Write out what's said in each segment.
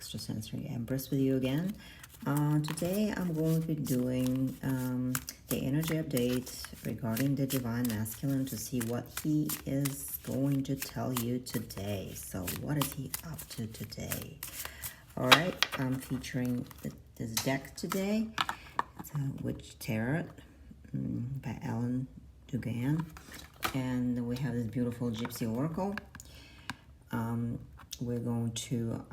Extrasensory Empress with you again. Today I'm going to be doing the energy update regarding the Divine Masculine to see what he is going to tell you today. So what is he up to today? Alright, I'm featuring this deck today. It's a Witch Tarot by Alan Dugan. And we have this beautiful Gypsy Oracle. We're going to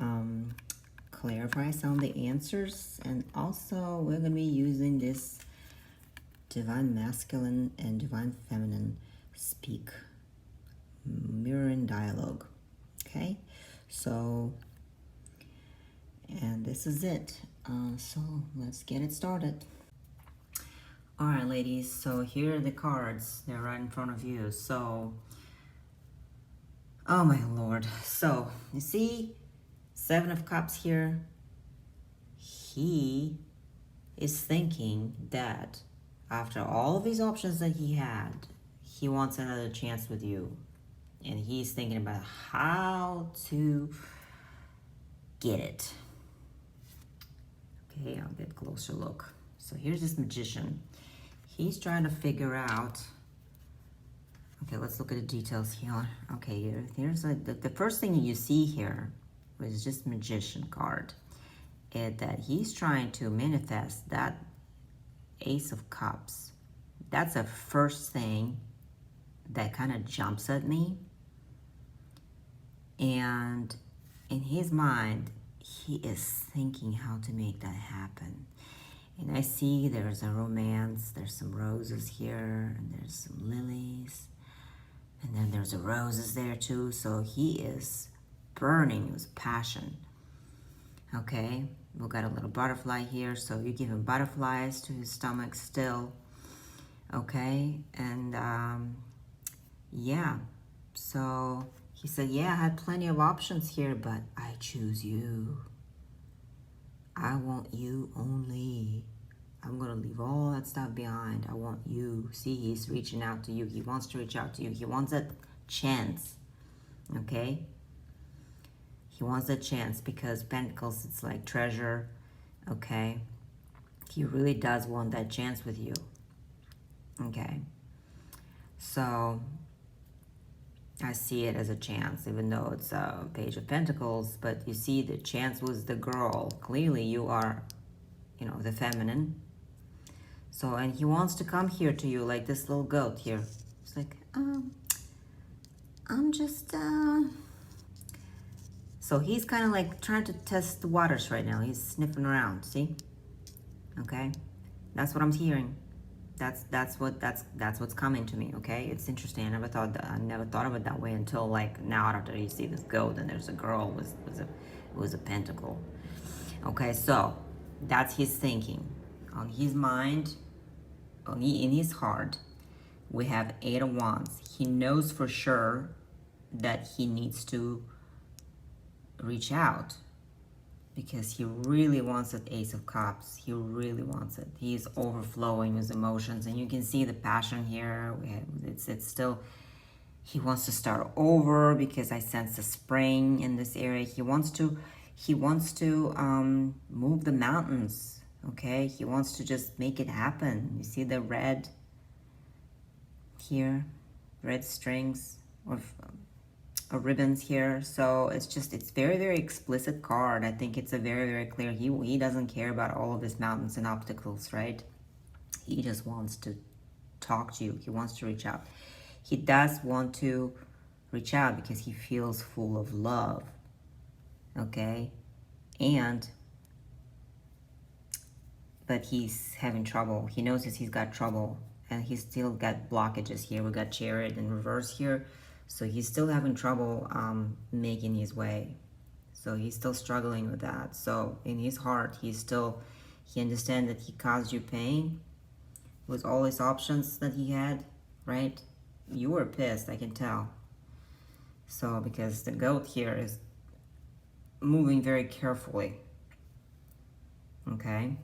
clarify some of the answers, and also we're going to be using this Divine Masculine and Divine Feminine speak mirroring dialogue. Okay, so, and this is it. So let's get it started. All right, ladies, so here are the cards. They're right in front of you. So, oh my Lord. So, you see, Seven of Cups here. He is thinking that after all of these options that he had, he wants another chance with you. And he's thinking about how to get it. Okay, I'll get a closer look. So here's this Magician. He's trying to figure out, okay, let's look at the details here. Okay, here's the first thing you see here is just Magician card. That he's trying to manifest that Ace of Cups. That's the first thing that kind of jumps at me. And in his mind, he is thinking how to make that happen. And I see there's a romance, there's some roses here, and there's some lilies. And then there's the roses there too. So he is burning with passion. Okay, we got a little butterfly here. So you give him butterflies to his stomach still. Okay, and yeah. So he said, yeah, I had plenty of options here, but I choose you. I want you only. I'm going to leave all that stuff behind. I want you. See, he's reaching out to you. He wants to reach out to you. He wants that chance. Okay? He wants that chance because Pentacles, it's like treasure. Okay? He really does want that chance with you. Okay? So, I see it as a chance, even though it's a Page of Pentacles. But you see, the chance was the girl. Clearly, you are, you know, the feminine. So, and he wants to come here to you like this little goat here. It's like, I'm just, So he's kind of like trying to test the waters right now. He's sniffing around, see? Okay? That's what I'm hearing. That's what's coming to me, okay? It's interesting. I never thought of it that way until like now after you see this goat and there's a girl with a pentacle. Okay, so that's his thinking. On his mind, in his heart, we have 8 of Wands. He knows for sure that he needs to reach out because he really wants that Ace of Cups. He really wants it. He's overflowing with emotions, and you can see the passion here. It's still, he wants to start over because I sense the spring in this area. He wants to move the mountains. Okay, he wants to just make it happen. You see the red here, red strings or ribbons here. So it's very, very explicit card. I think it's a very, very clear. He doesn't care about all of his mountains and obstacles, right? He just wants to talk to you. He wants to reach out. He does want to reach out because he feels full of love. Okay? But he's having trouble. He knows that he's got trouble, and he's still got blockages here. We got Chariot in reverse here. So he's still having trouble making his way. So he's still struggling with that. So in his heart, he understands that he caused you pain with all his options that he had, right? You were pissed, I can tell. So because the goat here is moving very carefully. Okay?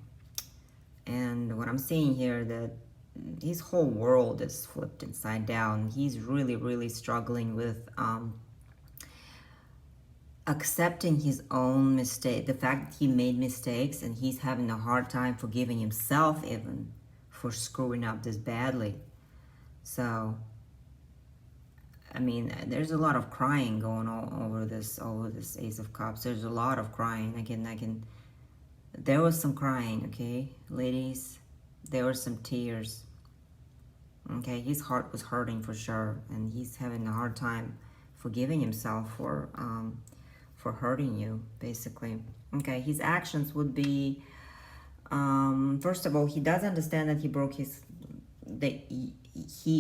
And what I'm seeing here, that his whole world is flipped inside down. He's really, really struggling with accepting his own mistake, the fact that he made mistakes and he's having a hard time forgiving himself even for screwing up this badly. So, I mean, there's a lot of crying going on over this Ace of Cups. There's a lot of crying. There was some crying, okay, ladies? There were some tears. Okay, his heart was hurting for sure, and he's having a hard time forgiving himself for hurting you, basically. Okay, his actions would be, first of all, he does understand that he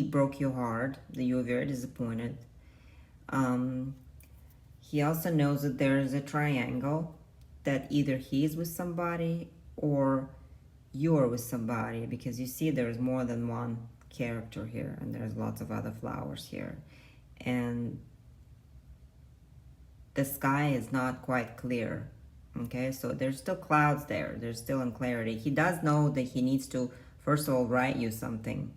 broke your heart, that you were very disappointed. He also knows that there is a triangle, that either he is with somebody or you are with somebody, because you see there's more than one character here, and there's lots of other flowers here, and the sky is not quite clear. Okay, so there's still clouds there, there's still unclarity. He does know that he needs to, first of all, write you something,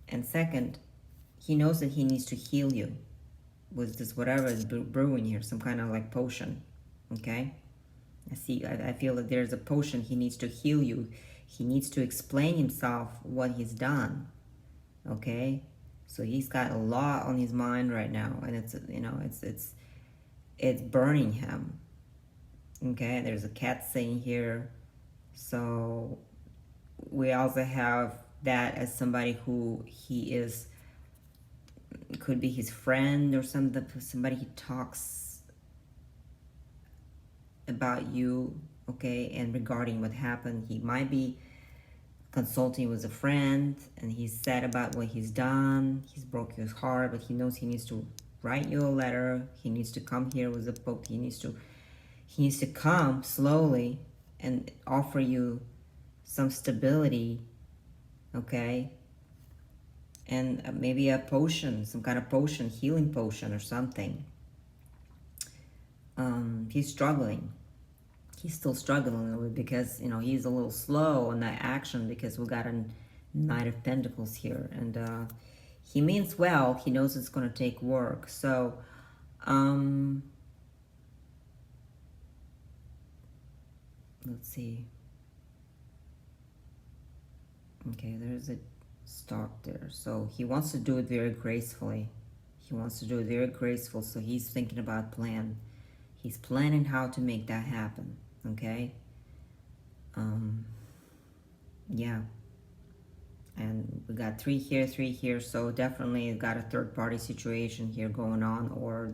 and second, he knows that he needs to heal you with this whatever is brewing here, some kind of like potion. Okay, I feel that there's a potion. He needs to heal you. He needs to explain himself what he's done. Okay, so he's got a lot on his mind right now, and it's burning him. Okay, there's a cat saying here. So we also have that as somebody who he is, could be his friend or somebody he talks about you, okay, and regarding what happened. He might be consulting with a friend, and he's sad about what he's done. He's broke his heart, but he knows he needs to write you a letter. He needs to come here with a book. He needs to come slowly and offer you some stability, okay, and maybe a potion, some kind of potion, healing potion or something. He's struggling. He's still struggling a little bit because, he's a little slow on that action, because we got a Knight of Pentacles here, and he means well. He knows it's going to take work. So, let's see. Okay, there's a start there. So he wants to do it very gracefully. He wants to do it very graceful. So he's thinking about plan. He's planning how to make that happen. Okay. Yeah. And we got 3 here, 3 here. So definitely got a third party situation here going on, or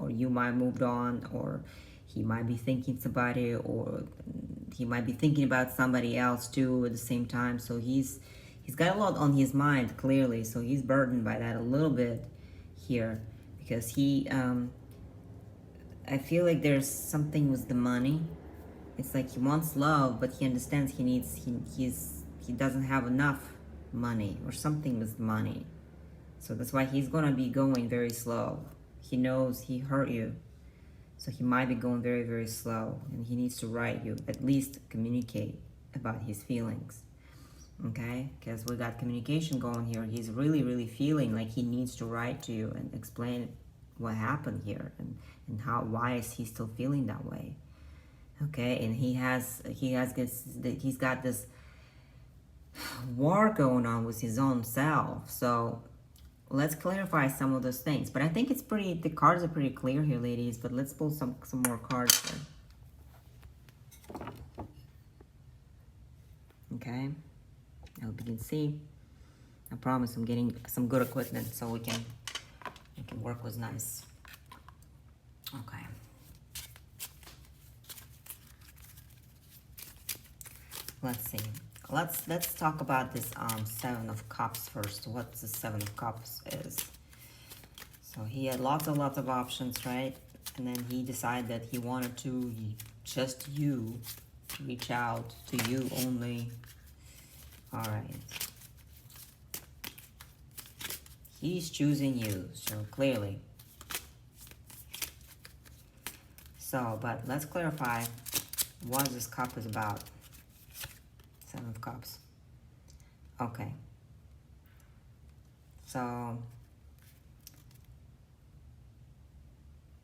you might have moved on, or he might be thinking somebody, or he might be thinking about somebody else too at the same time. So he's got a lot on his mind, clearly. So he's burdened by that a little bit here, because he, I feel like there's something with the money. It's like he wants love, but he understands he doesn't have enough money, or something with money. So that's why he's gonna be going very slow. He knows he hurt you, so he might be going very, very slow, and he needs to write you, at least communicate about his feelings. Okay, because we got communication going here. He's really, really feeling like he needs to write to you and explain what happened here, and why is he still feeling that way. Okay, and he's got this war going on with his own self. So let's clarify some of those things. But I think the cards are pretty clear here, ladies. But let's pull some more cards here. Okay, I hope you can see. I promise I'm getting some good equipment so we can work with nice. Okay. Let's see. Let's talk about this 7 of Cups first. What the 7 of Cups is. So he had lots of options, right? And then he decided that he wanted to just reach out to you only. All right. He's choosing you, so clearly. So, but let's clarify what this cup is about. 7 of Cups. Okay. So,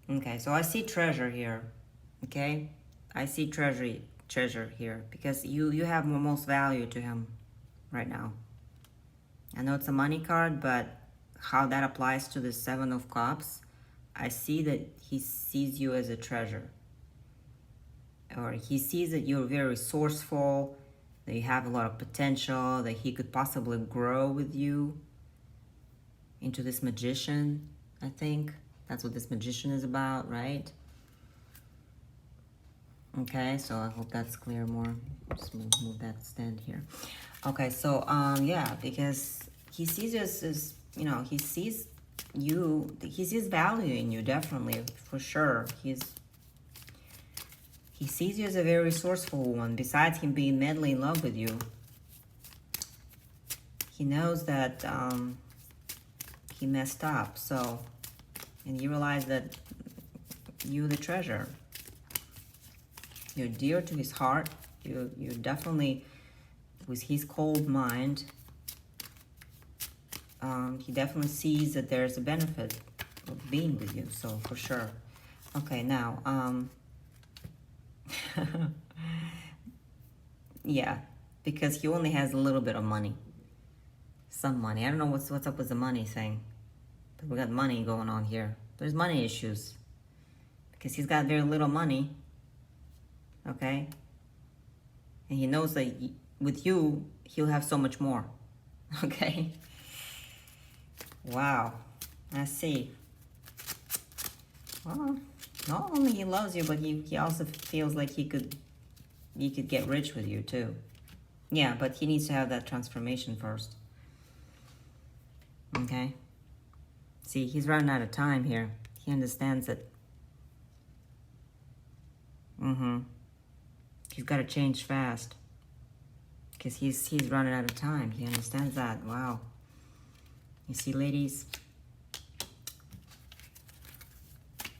Okay, so I see treasure here. Okay, I see treasure here because you have most value to him right now. I know it's a money card, but how that applies to the Seven of Cups, I see that he sees you as a treasure. Or he sees that you're very resourceful, that you have a lot of potential, that he could possibly grow with you into this magician, I think. That's what this magician is about, right? Okay, so I hope that's clear more. Just move that stand here. Okay, so yeah, because he sees you as you know, he sees value in you, definitely, for sure. He sees you as a very resourceful one. Besides him being madly in love with you, he knows that he messed up. So, and you realize that you're the treasure. You're dear to his heart. You're definitely, with his cold mind, he definitely sees that there's a benefit of being with you. So for sure. Okay, now, yeah, because he only has a little bit of money. Some money. I don't know what's up with the money thing. But we got money going on here. There's money issues. Because he's got very little money. Okay? And he knows that with you, he'll have so much more. Okay? Wow. I see. Well, not only he loves you, but he also feels like he could get rich with you too. Yeah, but he needs to have that transformation first. Okay? See, he's running out of time here. He understands it. He's got to change fast. Because he's running out of time. He understands that. Wow. You see, ladies?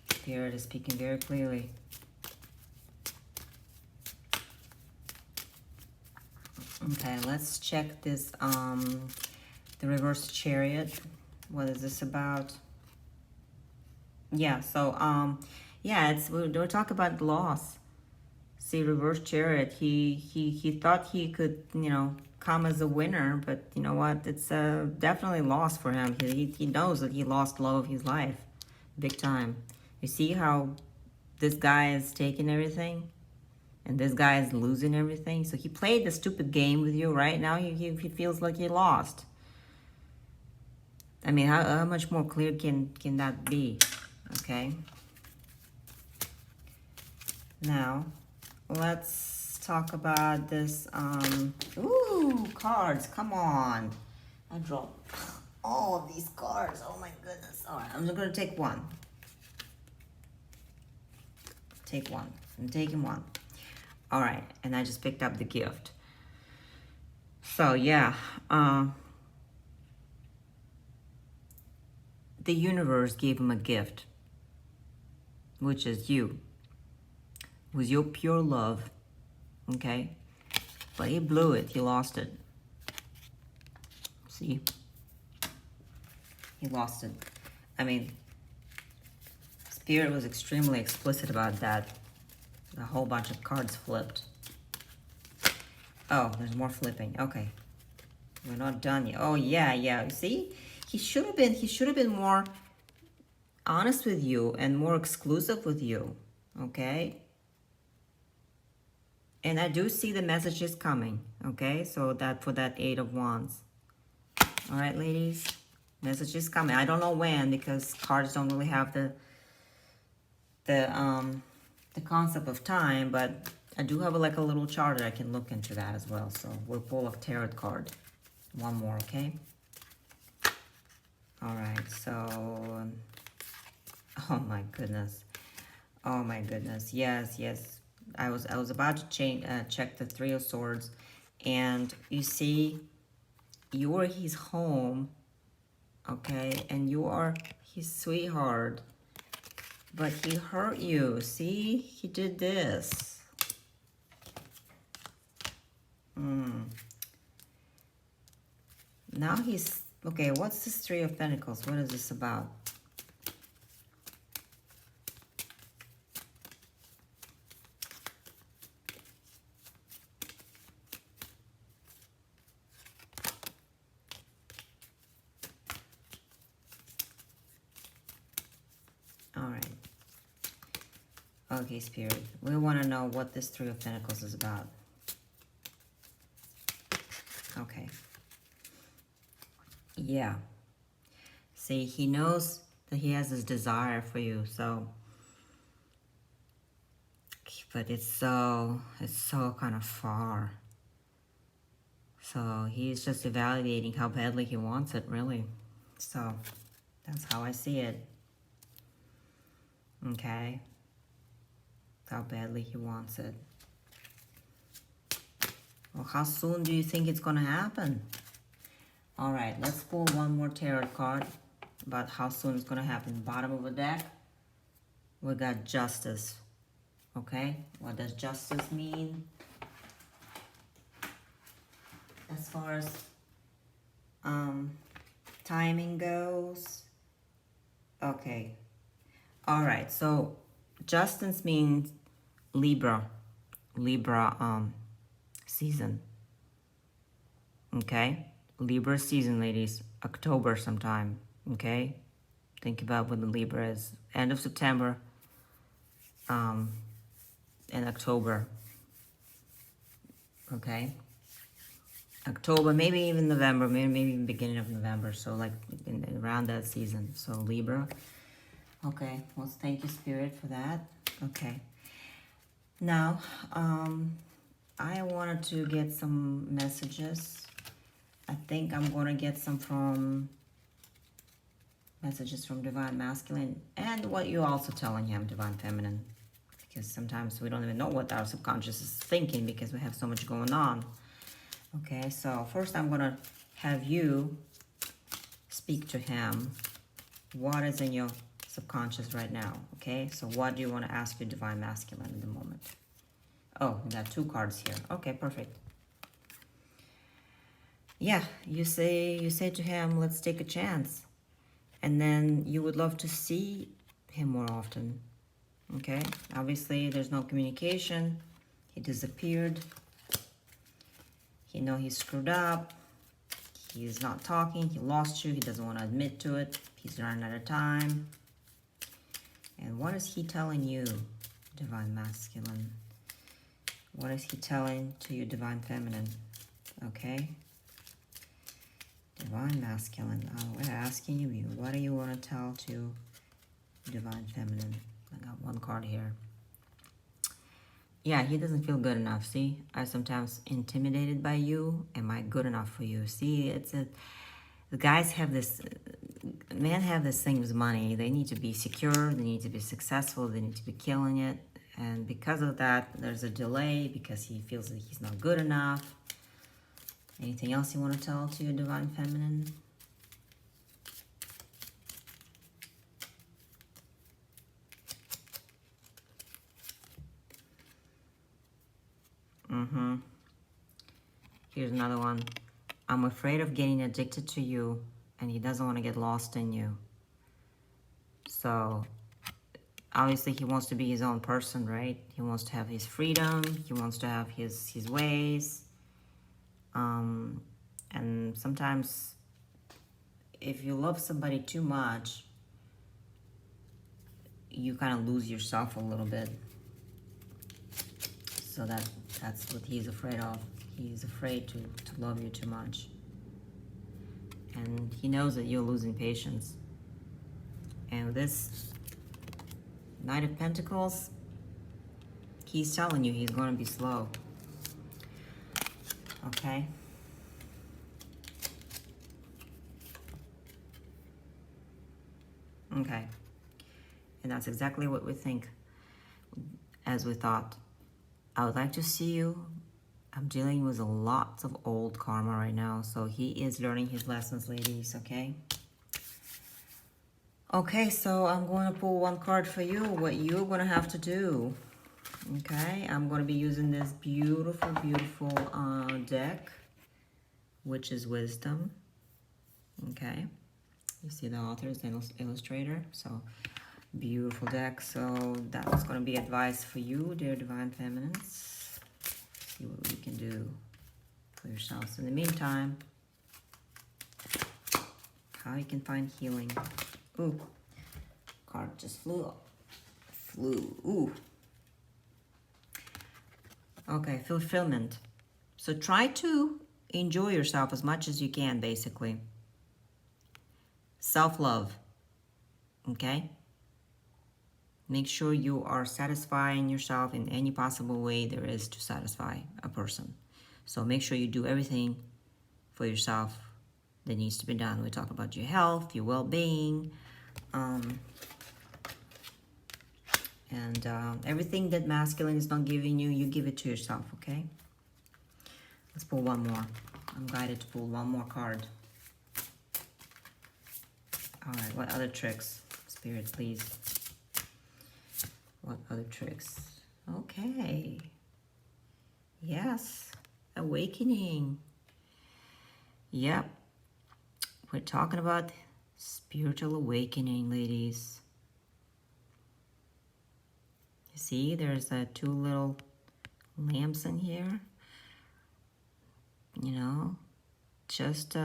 Spirit is speaking very clearly. Okay, let's check this, the reverse chariot. What is this about? Yeah, so, yeah, we're talking about loss. See, reverse chariot, he thought he could, you know, come as a winner, but you know what? It's definitely loss for him. He knows that he lost love of his life, big time. You see how this guy is taking everything, and this guy is losing everything. So he played the stupid game with you, right? Now he feels like he lost. I mean, how much more clear can that be? Okay. Now, let's talk about this. Ooh, cards. Come on. I dropped all of these cards. Oh my goodness. All right, I'm just going to take one. Take one. I'm taking one. All right, and I just picked up the gift. So, yeah. The universe gave him a gift, which is you. With your pure love, okay? But he blew it. He lost it. See? He lost it. I mean, Spirit was extremely explicit about that. A whole bunch of cards flipped. Oh, there's more flipping. Okay. We're not done yet. Oh, yeah, yeah. See? He should have been more honest with you and more exclusive with you, okay? And I do see the messages coming, okay? So that for that Eight of Wands. All right, ladies? Messages coming. I don't know when, because cards don't really have the concept of time, but I do have like a little chart that I can look into that as well. So we'll pull a tarot card. One more, okay? All right, so, oh my goodness. Oh my goodness. Yes, yes. I was about to check the Three of Swords, and you see, you are his home, okay, and you are his sweetheart, but he hurt you. See, he did this. Now he's okay. What's this Three of Pentacles? What is this about? Okay, Spirit. We want to know what this Three of Pentacles is about. Okay. Yeah. See, he knows that he has this desire for you, so... But it's so kind of far. So he's just evaluating how badly he wants it, really. So that's how I see it. Okay. How badly he wants it. Well, how soon do you think it's going to happen? All right, let's pull one more tarot card about how soon it's going to happen. Bottom of the deck, we got Justice. Okay, what does Justice mean? As far as timing goes. Okay. All right, so Justice means Libra season. Okay, Libra season, ladies. October sometime. Okay, think about when the Libra is. End of September. And October. Okay. October, maybe even November, maybe even beginning of November. So like around that season. So Libra. Okay. Well, thank you, Spirit, for that. Okay. Now, I wanted to get some messages. I think I'm going to get some messages from Divine Masculine, and what you're also telling him, Divine Feminine, because sometimes we don't even know what our subconscious is thinking because we have so much going on. Okay, so first I'm going to have you speak to him. What is in your subconscious right now? Okay, so what do you want to ask your Divine Masculine in the moment? Oh, we got two cards here. Okay, perfect. Yeah, you say to him, let's take a chance. And then you would love to see him more often. Okay, obviously there's no communication. He disappeared. You know he screwed up. He's not talking. He lost you. He doesn't want to admit to it. He's running out of time. And what is he telling you, Divine Masculine? What is he telling to you, Divine Feminine? Okay. Divine Masculine. We're asking you, what do you want to tell to Divine Feminine? I got one card here. Yeah, he doesn't feel good enough. See, I'm sometimes intimidated by you. Am I good enough for you? See, the guys have this, men have this thing with money. They need to be secure. They need to be successful. They need to be killing it. And because of that, there's a delay because he feels that he's not good enough. Anything else you want to tell to your Divine Feminine? Here's another one. I'm afraid of getting addicted to you, and he doesn't want to get lost in you. So, obviously he wants to be his own person, right? He wants to have his freedom. He wants to have his ways. And sometimes if you love somebody too much, you kind of lose yourself a little bit. So that's what he's afraid of. He's afraid to love you too much. And he knows that you're losing patience. And this Knight of Pentacles, he's telling you he's going to be slow. Okay? Okay. And that's exactly what we think, as we thought. I would like to see you. I'm dealing with a lot of old karma right now, so he is learning his lessons, ladies, okay? Okay, so I'm going to pull one card for you, what you're going to have to do. Okay, I'm going to be using this beautiful, beautiful deck, which is Wisdom. Okay, you see the author is the illustrator, so beautiful deck. So that's going to be advice for you, dear Divine Feminines. See what we can do for yourselves. In the meantime, how you can find healing. Ooh, card just flew. Ooh, Okay, fulfillment. So try to enjoy yourself as much as you can, basically. Self-love, okay? Make sure you are satisfying yourself in any possible way there is to satisfy a person. So make sure you do everything for yourself that needs to be done. We talk about your health, your well-being, and everything that masculine is not giving you, you give it to yourself, okay? Let's pull one more. I'm guided to pull one more card. All right, what other tricks? Spirit, please. What other tricks? Okay. Yes, awakening. Yep. We're talking about spiritual awakening, ladies. You see, there's two little lamps in here. You know, just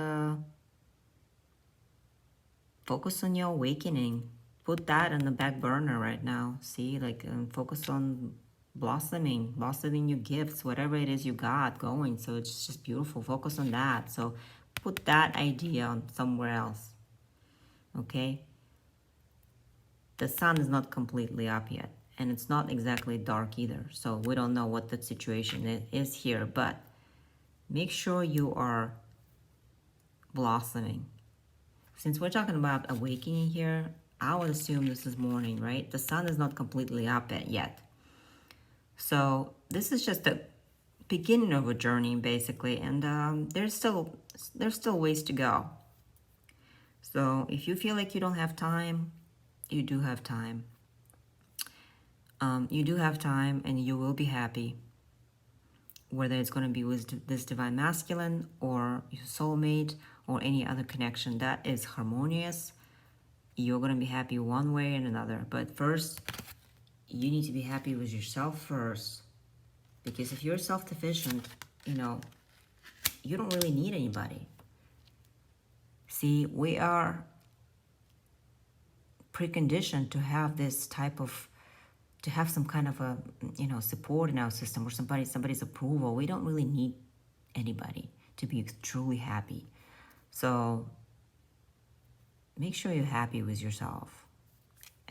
focus on your awakening. Put that on the back burner right now. See, like, focus on blossoming your gifts, whatever it is you got going. So it's just beautiful. Focus on that. So put that idea on somewhere else. Okay? The sun is not completely up yet, and it's not exactly dark either. So we don't know what the situation is here, but make sure you are blossoming. Since we're talking about awakening here, I would assume this is morning, right? The sun is not completely up yet. So this is just the beginning of a journey, basically, and there's still ways to go. So if you feel like you don't have time, you do have time. You do have time, and you will be happy. Whether it's going to be with this divine masculine or your soulmate or any other connection that is harmonious, you're going to be happy one way and another. But first, you need to be happy with yourself first. Because if you're self-sufficient, you know, you don't really need anybody. See, we are preconditioned to have this type of, to have some kind of a, you know, support in our system or somebody's approval. We don't really need anybody to be truly happy. So make sure you're happy with yourself.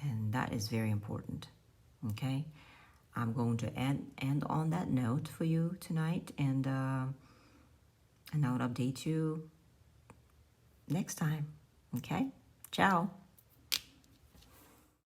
And that is very important. Okay? I'm going to end on that note for you tonight, and I will update you next time. Okay? Ciao.